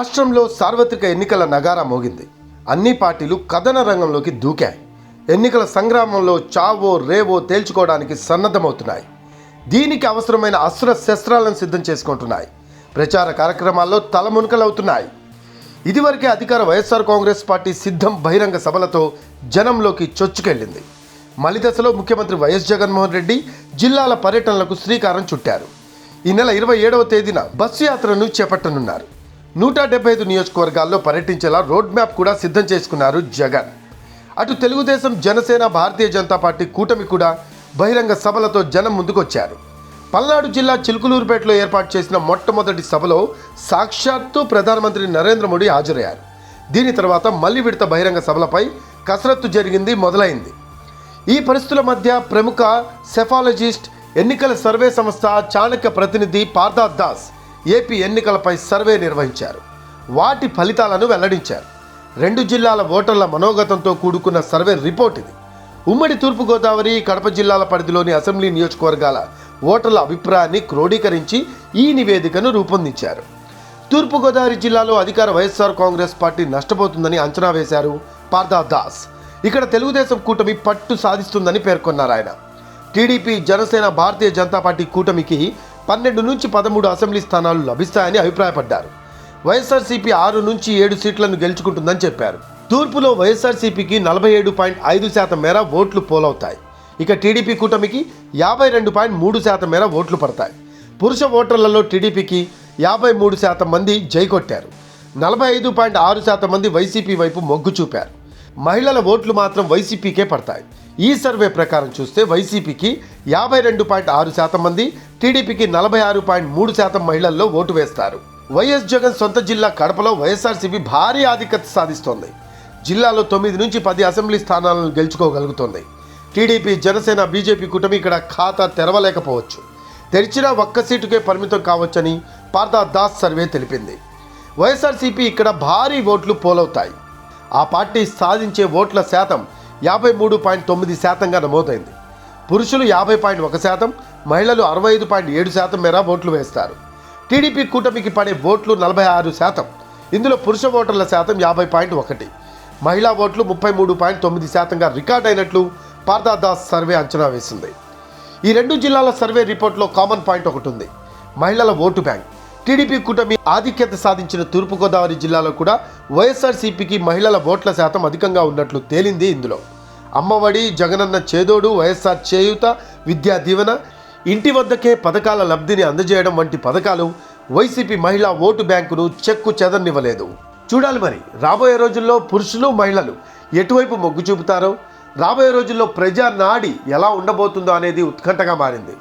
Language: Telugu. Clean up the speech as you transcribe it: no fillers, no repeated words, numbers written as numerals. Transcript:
రాష్ట్రంలో సార్వత్రిక ఎన్నికల నగారా మోగింది. అన్ని పార్టీలు కథన రంగంలోకి దూకాయి. ఎన్నికల సంగ్రామంలో చావో రేవో తేల్చుకోవడానికి సన్నద్ధమవుతున్నాయి. దీనికి అవసరమైన అస్త్ర శస్త్రాలను సిద్ధం చేసుకుంటున్నాయి. ప్రచార కార్యక్రమాల్లో తలమునకలవుతున్నాయి. ఇదివరకే అధికార వైఎస్ఆర్ కాంగ్రెస్ పార్టీ సిద్ధం బహిరంగ సభలతో జనంలోకి చొచ్చుకెళ్లింది. మలిదశలో ముఖ్యమంత్రి వైఎస్ జగన్మోహన్ రెడ్డి జిల్లాల పర్యటనలకు శ్రీకారం చుట్టారు. ఈ నెల 27వ తేదీన బస్సు యాత్రను చేపట్టనున్నారు. 175 నియోజకవర్గాల్లో పర్యటించేలా రోడ్ మ్యాప్ కూడా సిద్ధం చేసుకున్నారు జగన్. అటు తెలుగుదేశం, జనసేన, భారతీయ జనతా పార్టీ కూటమి కూడా బహిరంగ సభలతో జనం ముందుకొచ్చారు. పల్నాడు జిల్లా చిలుకలూరుపేటలో ఏర్పాటు చేసిన మొట్టమొదటి సభలో సాక్షాత్తు ప్రధానమంత్రి నరేంద్ర మోడీ హాజరయ్యారు. దీని తర్వాత మళ్లీ విడత బహిరంగ సభలపై కసరత్తు మొదలైంది. ఈ పరిస్థితుల మధ్య ప్రముఖ సెఫాలజిస్ట్, ఎన్నికల సర్వే సంస్థ చాణక్య ప్రతినిధి పార్థ దాస్ ఏపీ ఎన్నికలపై సర్వే నిర్వహించారు. వాటి ఫలితాలను వెల్లడించారు. 2 జిల్లాల ఓటర్ల మనోగతంతో కూడుకున్న సర్వే రిపోర్ట్ ఇది. ఉమ్మడి తూర్పుగోదావరి, కడప జిల్లాల పరిధిలోని అసెంబ్లీ నియోజకవర్గాల ఓటర్ల అభిప్రాయాన్ని క్రోడీకరించి ఈ నివేదికను రూపొందించారు. తూర్పుగోదావరి జిల్లాలో అధికార వైఎస్ఆర్ కాంగ్రెస్ పార్టీ నష్టపోతుందని అంచనా వేశారు పార్థ దాస్. ఇక్కడ తెలుగుదేశం కూటమి పట్టు సాధిస్తుందని పేర్కొన్నారు ఆయన. టీడీపీ, జనసేన, భారతీయ జనతా పార్టీ కూటమికి 12 నుంచి 13 అసెంబ్లీ స్థానాలు లభిస్తాయని అభిప్రాయపడ్డారు. వైఎస్ఆర్సీపీ 6 నుంచి 7 సీట్లను గెలుచుకుంటుందని చెప్పారు. తూర్పులో వైఎస్ఆర్సీపీకి 47.5% మేర ఓట్లు పోలవుతాయి. ఇక టీడీపీ కూటమికి 52.3% మేర ఓట్లు పడతాయి. పురుష ఓటర్లలో టీడీపీకి 53% మంది జై కొట్టారు. 45.6% మంది వైసీపీ వైపు మొగ్గు చూపారు. మహిళల ఓట్లు మాత్రం వైసీపీకే పడతాయి. ఈ సర్వే ప్రకారం చూస్తే వైసీపీకి 52.6% మంది, టీడీపీకి 46.3% మహిళల్లో ఓటు వేస్తారు. వైఎస్ జగన్ సొంత జిల్లా కడపలో వైఎస్ఆర్సీపీ భారీ ఆధిక్యత సాధిస్తోంది. జిల్లాలో 9 నుంచి 10 అసెంబ్లీ స్థానాలను గెలుచుకోగలుగుతోంది. టీడీపీ, జనసేన, బీజేపీ కూటమి ఇక్కడ ఖాతా తెరవలేకపోవచ్చు. తెరిచినా ఒక్క సీటుకే పరిమితం కావచ్చని పార్థ దాస్ సర్వే తెలిపింది. వైఎస్ఆర్సీపీ ఇక్కడ భారీ ఓట్లు పోలవుతాయి. ఆ పార్టీ సాధించే ఓట్ల శాతం 53.9%గా నమోదైంది. పురుషులు 50.1%, మహిళలు 65.7% మేర ఓట్లు వేస్తారు. టీడీపీ కూటమికి పడే ఓట్లు 46%. ఇందులో పురుష ఓటర్ల శాతం 50.1%, మహిళా ఓట్లు 33.9%గా రికార్డ్ అయినట్లు పార్థ దాస్ సర్వే అంచనా వేసింది. ఈ 2 జిల్లాల సర్వే రిపోర్ట్లో కామన్ పాయింట్ ఒకటి ఉంది: మహిళల ఓటు బ్యాంక్. టీడీపీ కూటమి ఆధిక్యత సాధించిన తూర్పుగోదావరి జిల్లాలో కూడా వైఎస్ఆర్సీపీకి మహిళల ఓట్ల శాతం అధికంగా ఉన్నట్లు తేలింది. ఇందులో అమ్మఒడి, జగనన్న చేదోడు, వైఎస్ఆర్ చేయూత, విద్యా దీవెన, ఇంటి వద్దకే పథకాల లబ్ధిని అందజేయడం వంటి పథకాలు వైసీపీ మహిళా ఓటు బ్యాంకును చెక్కు చెదరనివ్వలేదు. చూడాలి మరి రాబోయే రోజుల్లో పురుషులు, మహిళలు ఎటువైపు మొగ్గు చూపుతారో. రాబోయే రోజుల్లో ప్రజా నాడి ఎలా ఉండబోతుందో అనేది ఉత్కంఠగా మారింది.